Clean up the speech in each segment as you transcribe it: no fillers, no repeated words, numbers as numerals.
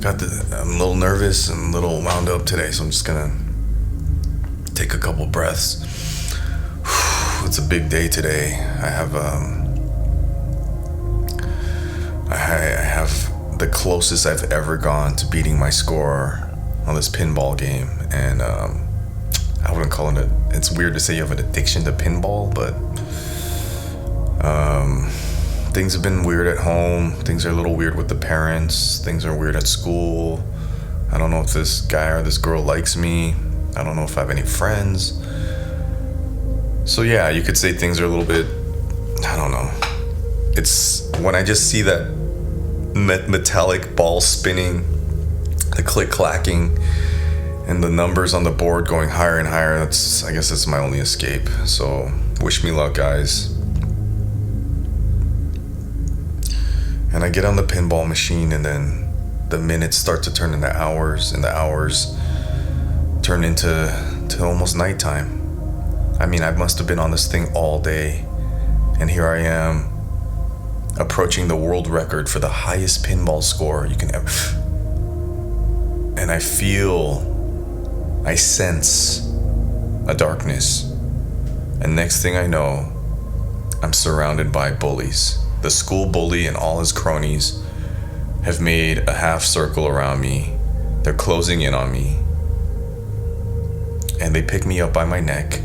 I'm a little nervous and a little wound up today, so I'm just gonna take a couple breaths. It's a big day today. I have the closest I've ever gone to beating my score on this pinball game, and I wouldn't call it it's weird to say you have an addiction to pinball, but things have been weird at home. Things are a little weird with the parents. Things are weird at school. I don't know if this guy or this girl likes me. I don't know if I have any friends. So yeah, you could say things are a little bit, I don't know. It's when I just see that metallic ball spinning, the click clacking, and the numbers on the board going higher and higher, I guess that's my only escape. So wish me luck, guys. And I get on the pinball machine, and then the minutes start to turn into hours, and the hours turn into almost nighttime. I mean, I must have been on this thing all day, and here I am approaching the world record for the highest pinball score you can ever. And I sense a darkness, and next thing I know, I'm surrounded by bullies. The school bully and all his cronies have made a half circle around me. They're closing in on me, and they pick me up by my neck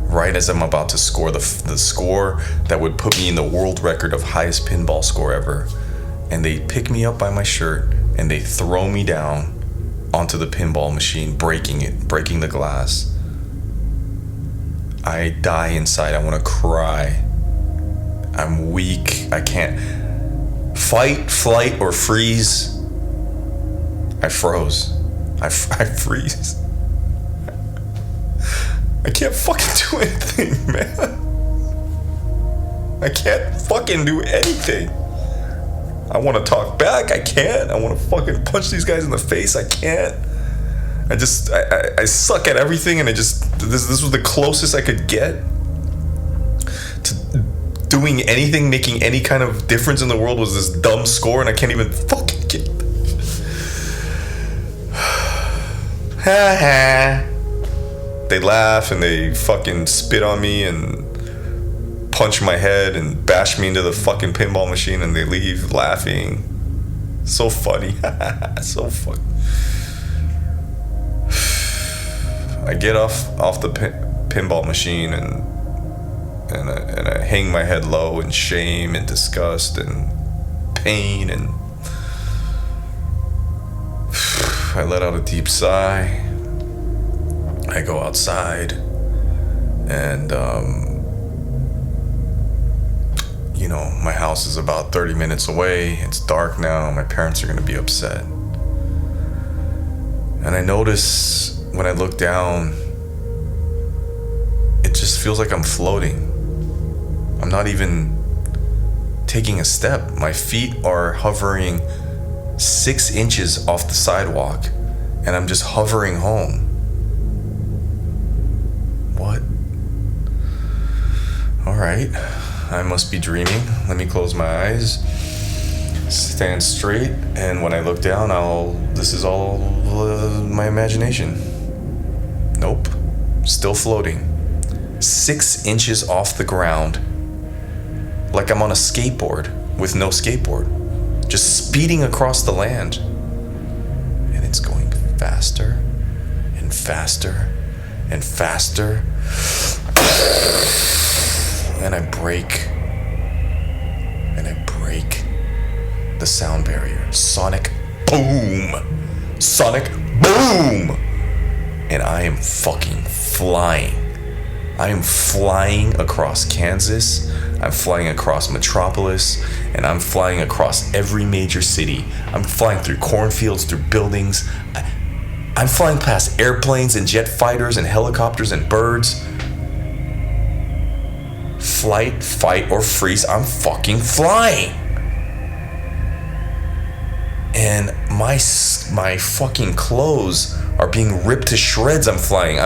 right as I'm about to score the score that would put me in the world record of highest pinball score ever. And they pick me up by my shirt and they throw me down onto the pinball machine, breaking the glass. I die inside. I want to cry. I'm weak. I can't fight, flight, or freeze. I froze. I freeze. I can't fucking do anything, man. I can't fucking do anything. I want to talk back. I can't. I want to fucking punch these guys in the face. I can't. I suck at everything, and this was the closest I could get to doing anything, making any kind of difference in the world, was this dumb score, and I can't even fucking get it. Ha ha. They laugh and they fucking spit on me and punch my head and bash me into the fucking pinball machine, and they leave laughing. So funny. So funny. I get off the pinball machine and I hang my head low in shame and disgust and pain, and I let out a deep sigh. I go outside, and my house is about 30 minutes away. It's dark now. My parents are going to be upset. And I notice when I look down, it just feels like I'm floating. I'm not even taking a step. My feet are hovering 6 inches off the sidewalk, and I'm just hovering home. What? Alright, I must be dreaming. Let me close my eyes, stand straight, and when I look down, this is all my imagination. Nope, still floating. 6 inches off the ground, like I'm on a skateboard with no skateboard, just speeding across the land. And it's going faster and faster and faster, and I break the sound barrier. Sonic boom, and I am fucking flying. I am flying across Kansas, I'm flying across Metropolis, and I'm flying across every major city. I'm flying through cornfields, through buildings. I'm flying past airplanes and jet fighters and helicopters and birds. Flight, fight, or freeze, I'm fucking flying. And my fucking clothes are being ripped to shreds. I'm flying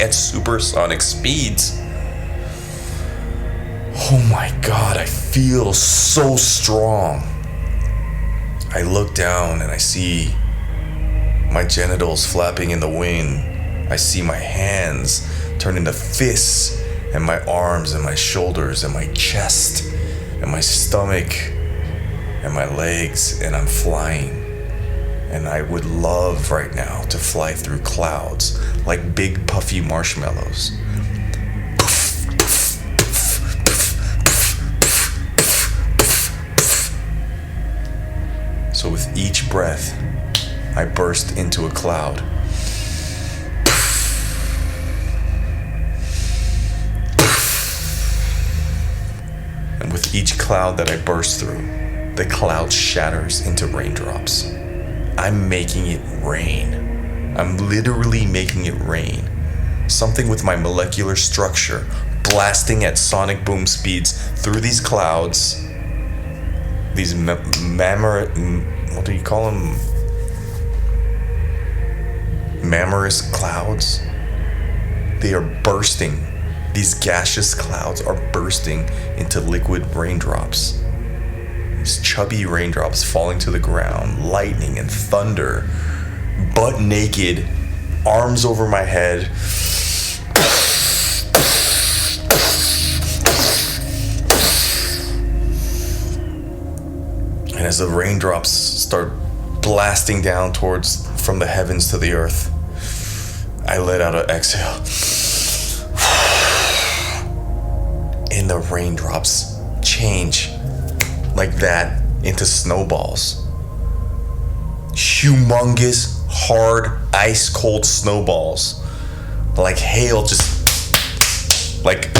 at supersonic speeds. Oh my God, I feel so strong. I look down and I see My genitals flapping in the wind. I see my hands turn into fists, and my arms and my shoulders and my chest and my stomach and my legs, and I'm flying. And I would love right now to fly through clouds like big puffy marshmallows. So with each breath, I burst into a cloud. And with each cloud that I burst through, the cloud shatters into raindrops. I'm making it rain. I'm literally making it rain. Something with my molecular structure blasting at sonic boom speeds through these clouds. These what do you call them? Mammarous clouds. They are bursting. These gaseous clouds are bursting into liquid raindrops. These chubby raindrops falling to the ground, lightning and thunder, butt naked, arms over my head. And as the raindrops start blasting down from the heavens to the earth, I let out an exhale. And the raindrops change like that into snowballs. Humongous, hard, ice cold snowballs. Like hail, just like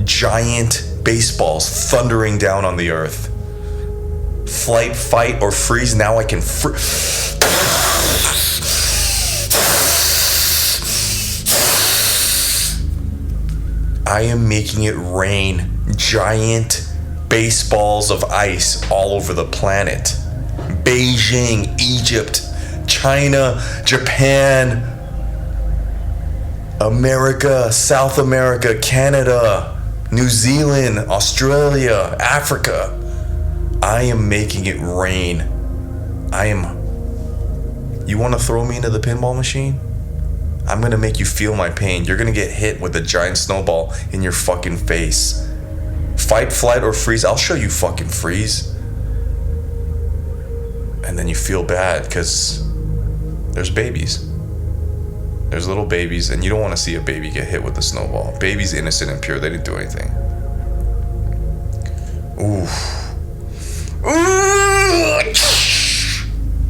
giant baseballs thundering down on the earth. Flight, fight, or freeze. Now I can I am making it rain giant baseballs of ice all over the planet. Beijing, Egypt, China, Japan, America, South America, Canada, New Zealand, Australia, Africa. I am making it rain. You want to throw me into the pinball machine? I'm going to make you feel my pain. You're going to get hit with a giant snowball in your fucking face. Fight, flight, or freeze. I'll show you fucking freeze. And then you feel bad because there's babies. There's little babies, and you don't want to see a baby get hit with a snowball. Baby's innocent and pure. They didn't do anything. Ooh.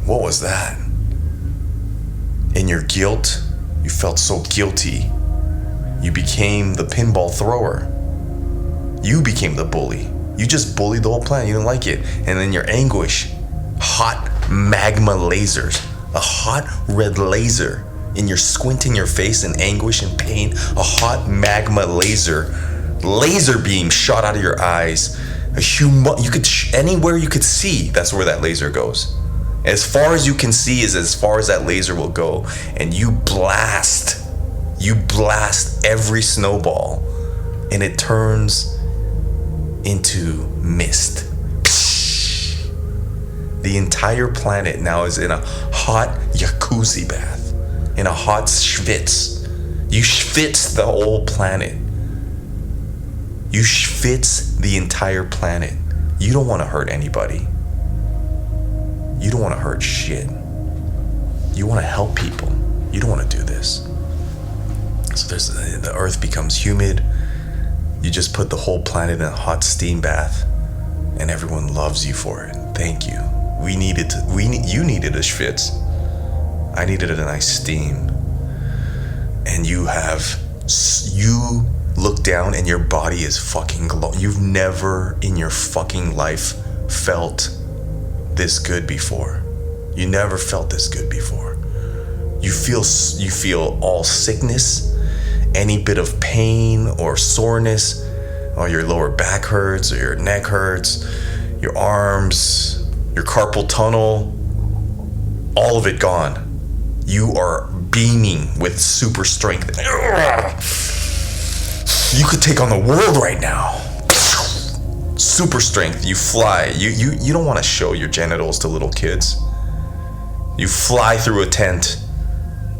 What was that? In your guilt, you felt so guilty. You became the pinball thrower. You became the bully. You just bullied the whole planet. You didn't like it. And then your anguish, hot magma lasers, a hot red laser in your squinting your face in anguish and pain, a hot magma laser beam shot out of your eyes. Anywhere you could see, that's where that laser goes. As far as you can see is as far as that laser will go. And you blast every snowball, and it turns into mist. The entire planet now is in a hot jacuzzi bath, in a hot schvitz. You schvitz the whole planet. You schvitz the entire planet. You don't want to hurt anybody. You don't want to hurt shit. You want to help people. You don't want to do this. So the earth becomes humid. You just put the whole planet in a hot steam bath, and everyone loves you for it. Thank you. You needed a schvitz. I needed a nice steam. And you look down and your body is fucking glowing. You've never in your fucking life felt this good before. You never felt this good before. You feel all sickness, any bit of pain or soreness, or your lower back hurts, or your neck hurts, your arms, your carpal tunnel, all of it gone. You are beaming with super strength. You could take on the world right now. super strength. You fly. You don't want to show your genitals to little kids. You fly through a tent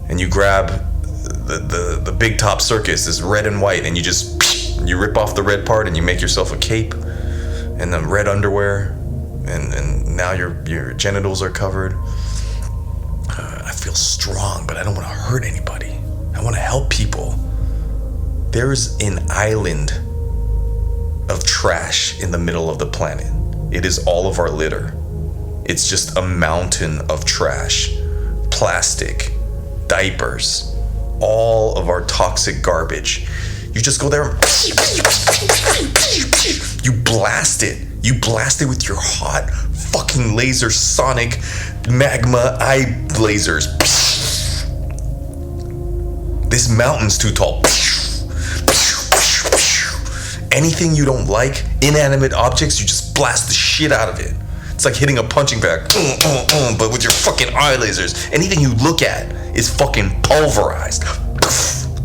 and you grab the big top circus, is red and white, and you rip off the red part and you make yourself a cape and then red underwear, and now your genitals are covered. I feel strong, but I don't want to hurt anybody. I want to help people. There's an island of trash in the middle of the planet. It is all of our litter. It's just a mountain of trash, plastic, diapers, all of our toxic garbage. You just go there and you blast it. You blast it with your hot fucking laser sonic magma eye lasers. This mountain's too tall. Anything you don't like, inanimate objects, you just blast the shit out of it. It's like hitting a punching bag, but with your fucking eye lasers. Anything you look at is fucking pulverized.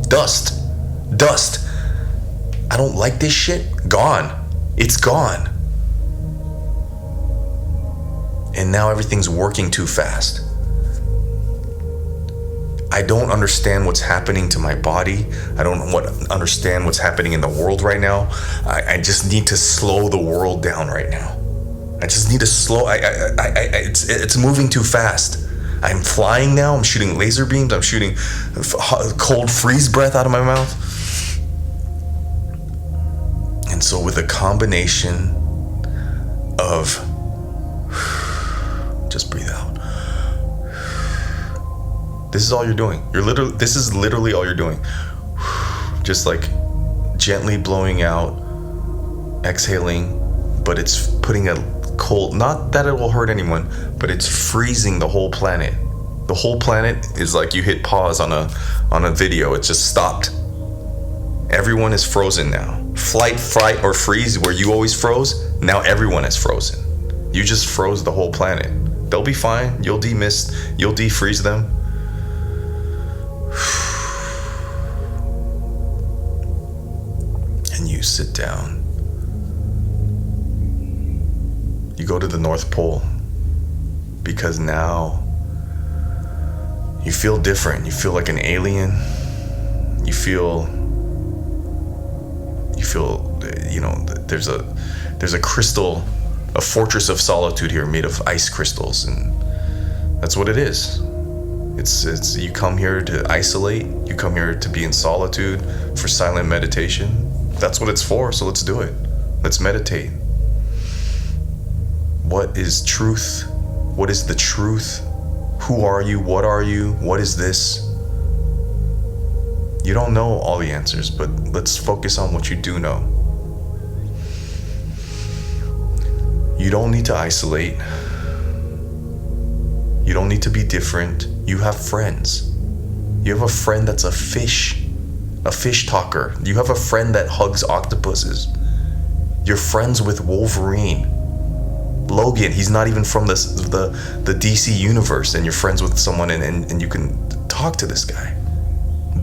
Dust. I don't like this shit. Gone. It's gone. And now everything's working too fast. I don't understand what's happening to my body. I don't understand what's happening in the world right now. I just need to slow the world down right now. I just need to slow. It's moving too fast. I'm flying now. I'm shooting laser beams. I'm shooting cold freeze breath out of my mouth. And so with a combination of just breathe out. This is all you're doing. This is literally all you're doing. Just like gently blowing out, exhaling, but it's putting a cold, not that it will hurt anyone, but it's freezing the whole planet. The whole planet is like you hit pause on a video. It just stopped. Everyone is frozen now. Flight, fright, or freeze, where you always froze, now everyone is frozen. You just froze the whole planet. They'll be fine. You'll defreeze them. And you sit down. You go to the North Pole, because now you feel different. You feel like an alien. You feel there's a crystal, a fortress of solitude here made of ice crystals, and that's what it is. It's you come here to isolate. You come here to be in solitude for silent meditation. That's what it's for. So let's do it. Let's meditate. What is truth? What is the truth? Who are you? What are you? What is this? You don't know all the answers, but let's focus on what you do know. You don't need to isolate. You don't need to be different. You have friends. You have a friend that's a fish talker. You have a friend that hugs octopuses. You're friends with Wolverine. Logan, he's not even from the DC universe, and you're friends with someone and you can talk to this guy.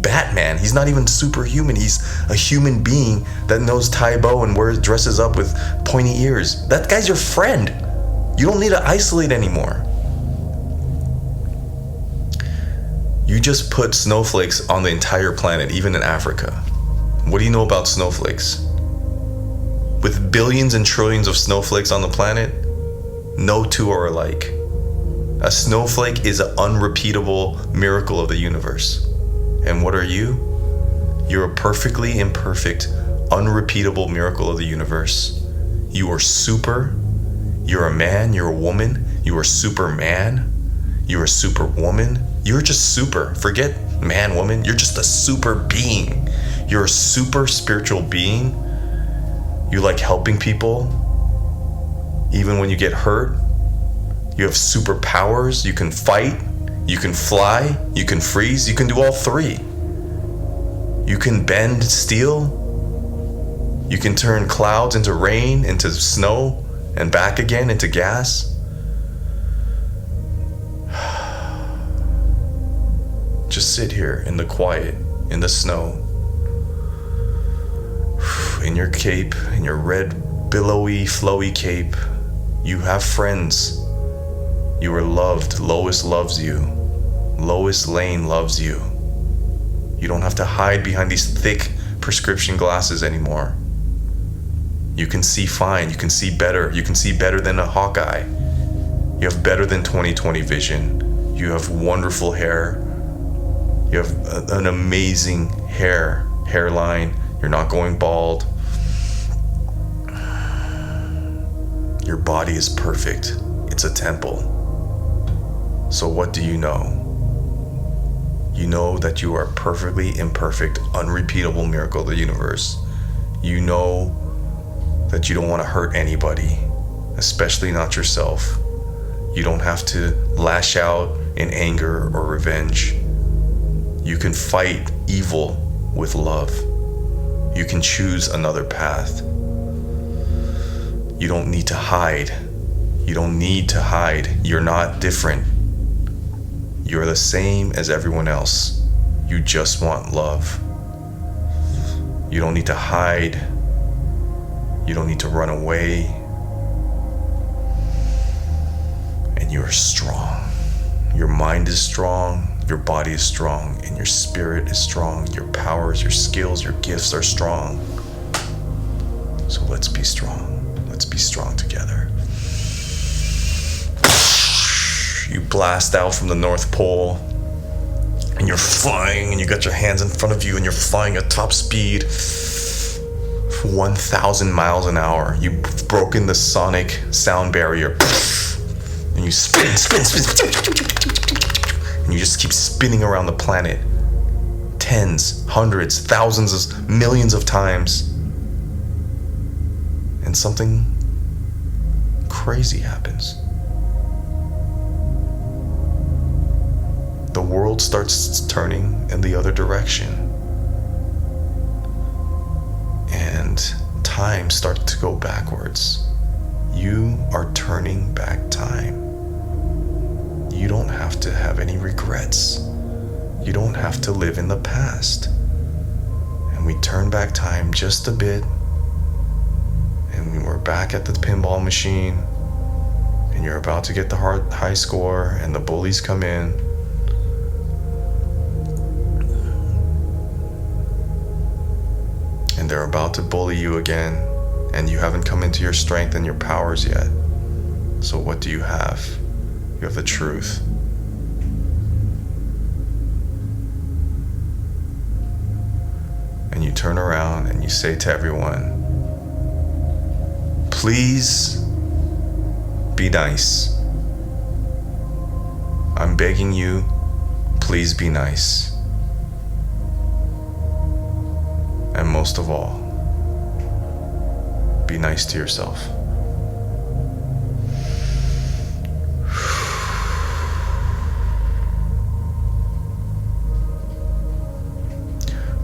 Batman, he's not even superhuman. He's a human being that knows Tai Bo and dresses up with pointy ears. That guy's your friend. You don't need to isolate anymore. You just put snowflakes on the entire planet, even in Africa. What do you know about snowflakes? With billions and trillions of snowflakes on the planet, no two are alike. A snowflake is an unrepeatable miracle of the universe. And what are you? You're a perfectly imperfect, unrepeatable miracle of the universe. You are super. You're a man. You're a woman. You are Superman. You're a superwoman. You're just super. Forget man, woman. You're just a super being. You're a super spiritual being. You like helping people. Even when you get hurt. You have superpowers. You can fight. You can fly. You can freeze. You can do all three. You can bend steel. You can turn clouds into rain, into snow, and back again into gas. Just sit here in the quiet, in the snow, in your cape, in your red billowy, flowy cape. You have friends. You are loved. Lois loves you. Lois Lane loves you. You don't have to hide behind these thick prescription glasses anymore. You can see fine. You can see better. You can see better than a Hawkeye. You have better than 20/20 vision. You have wonderful hair. You have an amazing hairline. You're not going bald. Your body is perfect. It's a temple. So what do you know? You know that you are perfectly imperfect, unrepeatable miracle of the universe. You know that you don't want to hurt anybody, especially not yourself. You don't have to lash out in anger or revenge. You can fight evil with love. You can choose another path. You don't need to hide. You don't need to hide. You're not different. You're the same as everyone else. You just want love. You don't need to hide. You don't need to run away. And you're strong. Your mind is strong. Your body is strong. And your spirit is strong. Your powers, your skills, your gifts are strong. So let's be strong. Let's be strong together. You blast out from the North Pole and you're flying and you got your hands in front of you and you're flying at top speed, 1,000 miles an hour. You've broken the sonic sound barrier and you spin, and you just keep spinning around the planet tens, hundreds, thousands, millions of times. And something crazy happens. The world starts turning in the other direction. And time starts to go backwards. You are turning back time. You don't have to have any regrets. You don't have to live in the past. And we turn back time just a bit. And we're back at the pinball machine, and you're about to get the high score, and the bullies come in. And they're about to bully you again, and you haven't come into your strength and your powers yet. So what do you have? You have the truth. And you turn around and you say to everyone, please be nice. I'm begging you, please be nice. And most of all, be nice to yourself.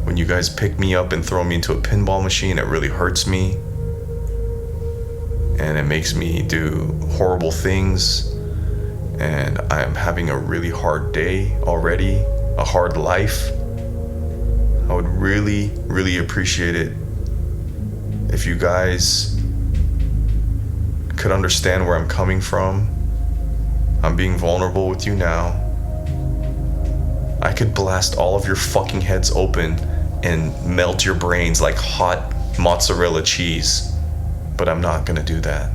When you guys pick me up and throw me into a pinball machine, it really hurts me. And it makes me do horrible things. And I'm having a really hard day already, a hard life. I would really, really appreciate it if you guys could understand where I'm coming from. I'm being vulnerable with you now. I could blast all of your fucking heads open and melt your brains like hot mozzarella cheese, but I'm not gonna do that.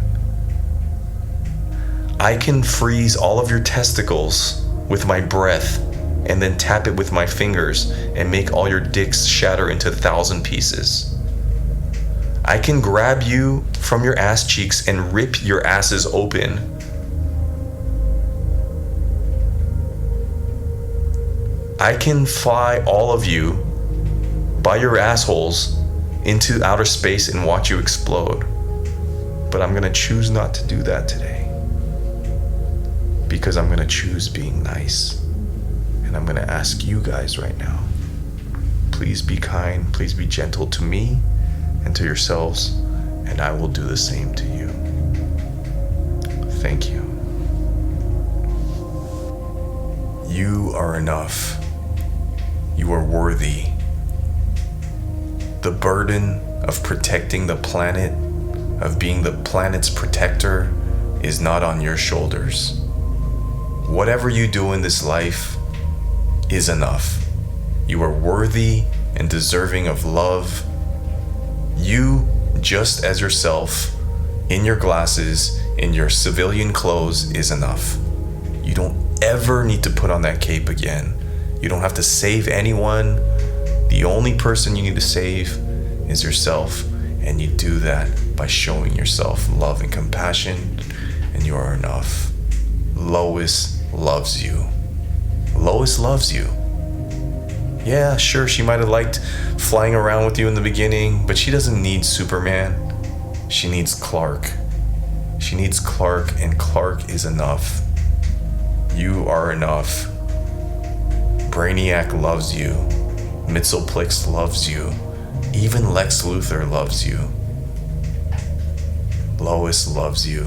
I can freeze all of your testicles with my breath and then tap it with my fingers and make all your dicks shatter into 1,000 pieces. I can grab you from your ass cheeks and rip your asses open. I can fly all of you by your assholes into outer space and watch you explode. But I'm gonna choose not to do that today. Because I'm gonna choose being nice. And I'm gonna ask you guys right now, please be kind, please be gentle to me and to yourselves, and I will do the same to you. Thank you. You are enough. You are worthy. The burden of protecting the planet of being the planet's protector is not on your shoulders. Whatever you do in this life is enough. You are worthy and deserving of love. You, just as yourself, in your glasses, in your civilian clothes, is enough. You don't ever need to put on that cape again. You don't have to save anyone. The only person you need to save is yourself, and you do that by showing yourself love and compassion, and you are enough. Lois loves you. Lois loves you. Yeah, sure, she might have liked flying around with you in the beginning, but she doesn't need Superman. She needs Clark. She needs Clark, and Clark is enough. You are enough. Brainiac loves you. Mitzelplix loves you. Even Lex Luthor loves you. Lois loves you.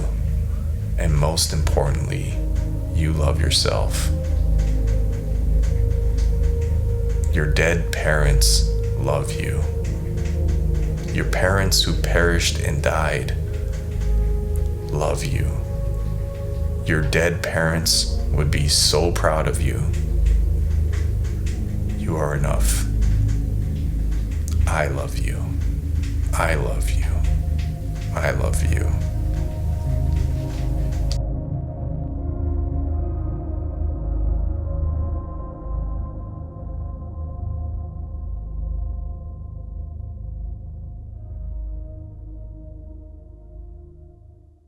And most importantly, you love yourself. Your dead parents love you. Your parents who perished and died love you. Your dead parents would be so proud of you. You are enough. I love you. I love you. I love you.